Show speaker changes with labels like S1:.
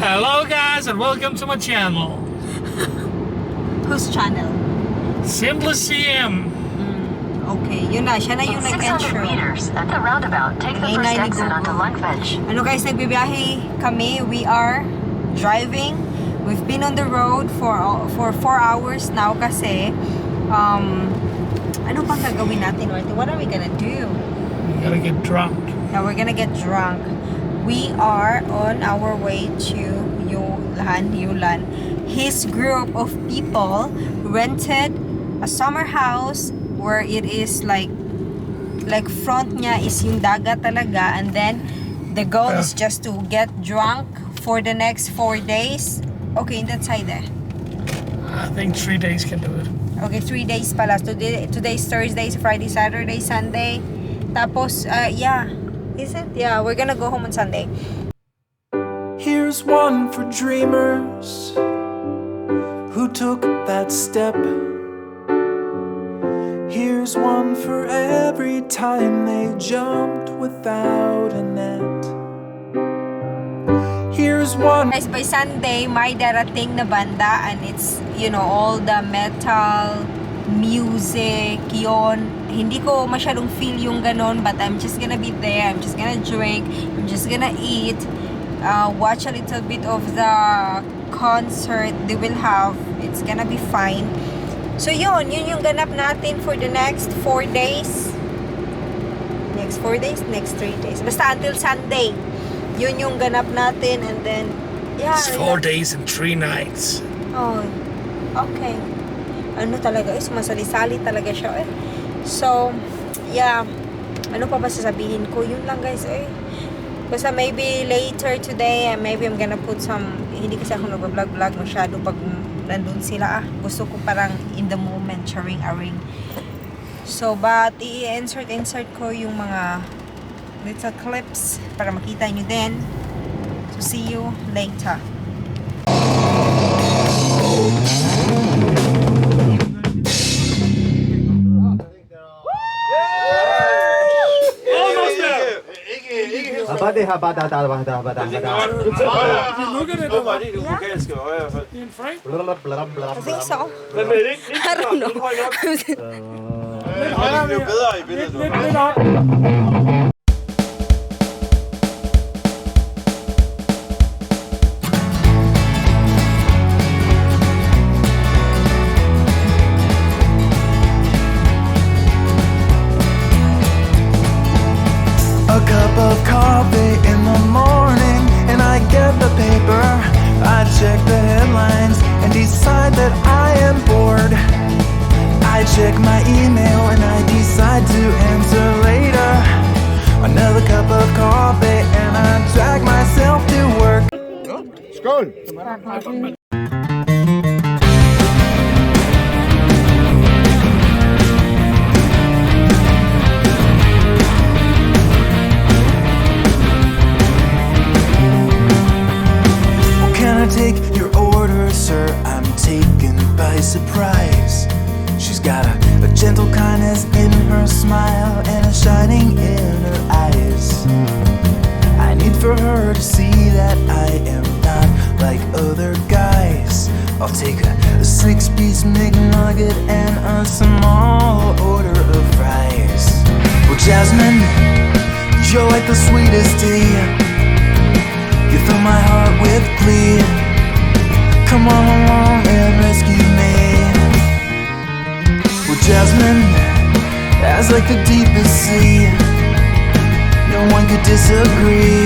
S1: Hello guys and welcome to my channel.
S2: Whose channel?
S1: Simply CM.
S2: Okay, yun na. Siya na yung
S3: 600
S2: nag-ensure.
S3: meters at the roundabout, take the first exit onto Langfetch.
S2: Ano guys, nagbibiyahe kami. We are driving. We've been on the road for 4 hours now kasi ano bang gagawin natin, Marty? What are we gonna do?
S1: We gotta get drunk.
S2: Now we're gonna get drunk. We are on our way to Yulan. His group of people rented a summer house where it is like front niya is yung dagat talaga, and then the goal is just to get drunk for the next 4 days. Okay, in that side eh.
S1: I think 3 days can do it.
S2: Okay, 3 days pala. Today's Thursday, Friday, Saturday, Sunday. Tapos, yeah. Is it? Yeah, we're gonna go home on Sunday.
S4: Here's one for dreamers who took that step. Here's one for every time they jumped without a net. Here's one.
S2: Guys, by Sunday, may darating na banda, and it's, you know, all the metal, music, yon. Hindi ko masyadong feel yung ganon, but I'm just gonna be there. I'm just gonna drink. I'm just gonna eat. Watch a little bit of the concert they will have. It's gonna be fine. So yun yung ganap natin for the next 4 days. Next 4 days? Next 3 days. Basta until Sunday. Yun yung ganap natin, and then, yeah.
S1: It's 4 days and 3 nights.
S2: Oh, okay. Ano talaga, sumasali-sali talaga siya eh. So, yeah. Ano pa ba sasabihin ko? Yun lang guys eh. Basta maybe later today, maybe I'm gonna put some, hindi kasi ako nag-vlog masyado pag nandun sila. Gusto ko parang in the moment, sharing a ring. So, but i-insert ko yung mga little clips para makita nyo din. So, see you later.
S5: Habada.
S1: Look at it. In front?
S2: I think so. I don't know.
S4: A cup of coffee in the morning, and I get the paper. I check the headlines and decide that I am bored. I check my email and I decide to answer later. Another cup of coffee and I drag myself to work.
S5: Skål!
S4: Take your order, sir. I'm taken by surprise. She's got a gentle kindness in her smile and a shining in her eyes. I need for her to see that I am not like other guys. I'll take a 6-piece McNugget and a small order of fries. Well, Jasmine, you're like the sweetest tea. You fill my heart with glee. Come on along and rescue me. Well, Jasmine, as like the deepest sea, no one could disagree.